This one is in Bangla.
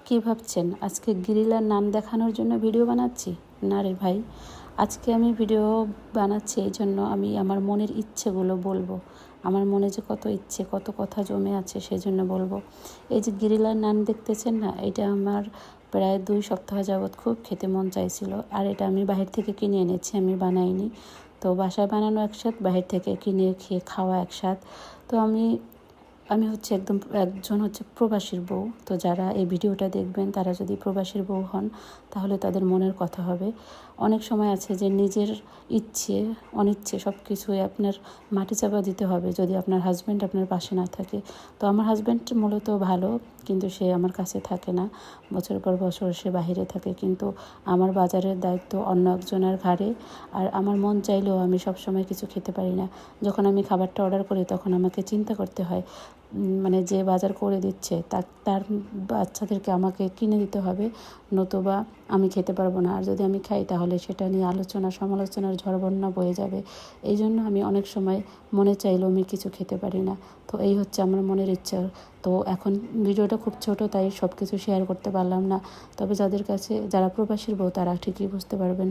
কী ভাবছেন আজকে গিরিলার নান দেখানোর জন্য ভিডিও বানাচ্ছি? না রে ভাই, আজকে আমি ভিডিও বানাচ্ছি এই জন্য আমি আমার মনের ইচ্ছেগুলো বলবো। আমার মনে যে কত ইচ্ছে, কত কথা জমে আছে সেই জন্য বলবো। এই যে গিরিলার নান দেখতেছেন না, এটা আমার প্রায় 2 সপ্তাহ যাবৎ খুব খেতে মন চাইছিল। আর এটা আমি বাহির থেকে কিনে এনেছি, আমি বানাইনি। তো বাসায় বানানো একসাথ, বাহির থেকে কিনে খেয়ে খাওয়া একসাথ। তো আমি হচ্ছে একজন হচ্ছে প্রবাসীর বউ। তো যারা এই ভিডিওটা দেখবেন তারা যদি প্রবাসীর বউ হন তাহলে তাদের মনের কথা হবে। অনেক সময় আছে যে নিজের ইচ্ছে অনিচ্ছে সব কিছুই আপনার মাটি চাপা দিতে হবে যদি আপনার হাজব্যান্ড আপনার পাশে না থাকে। তো আমার হাজব্যান্ড মূলত ভালো, কিন্তু সে আমার কাছে থাকে না, বছর পর বছর সে বাহিরে থাকে। কিন্তু আমার বাজারের দায়িত্ব অন্য একজনের ঘাড়ে। আর আমার মন চাইলেও আমি সবসময় কিছু খেতে পারি না। যখন আমি খাবারটা অর্ডার করি তখন আমাকে চিন্তা করতে হয়, মানে যে বাজার করে দিচ্ছে তার বাচ্চাদেরকে আমাকে কিনে দিতে হবে, নতুবা আমি খেতে পারবো না। আর যদি আমি খাই তাহলে সেটা নিয়ে আলোচনা সমালোচনার ঝড় বন্যা বয়ে যাবে। এই জন্য আমি অনেক সময় মনে চাইলেও আমি কিছু খেতে পারি না। তো এই হচ্ছে আমার মনের ইচ্ছা। তো এখন ভিডিওটা খুব ছোট, তাই সব কিছু শেয়ার করতে পারলাম না। তবে যাদের কাছে যারা প্রবাসীর বউ তারা ঠিকই বুঝতে পারবেন।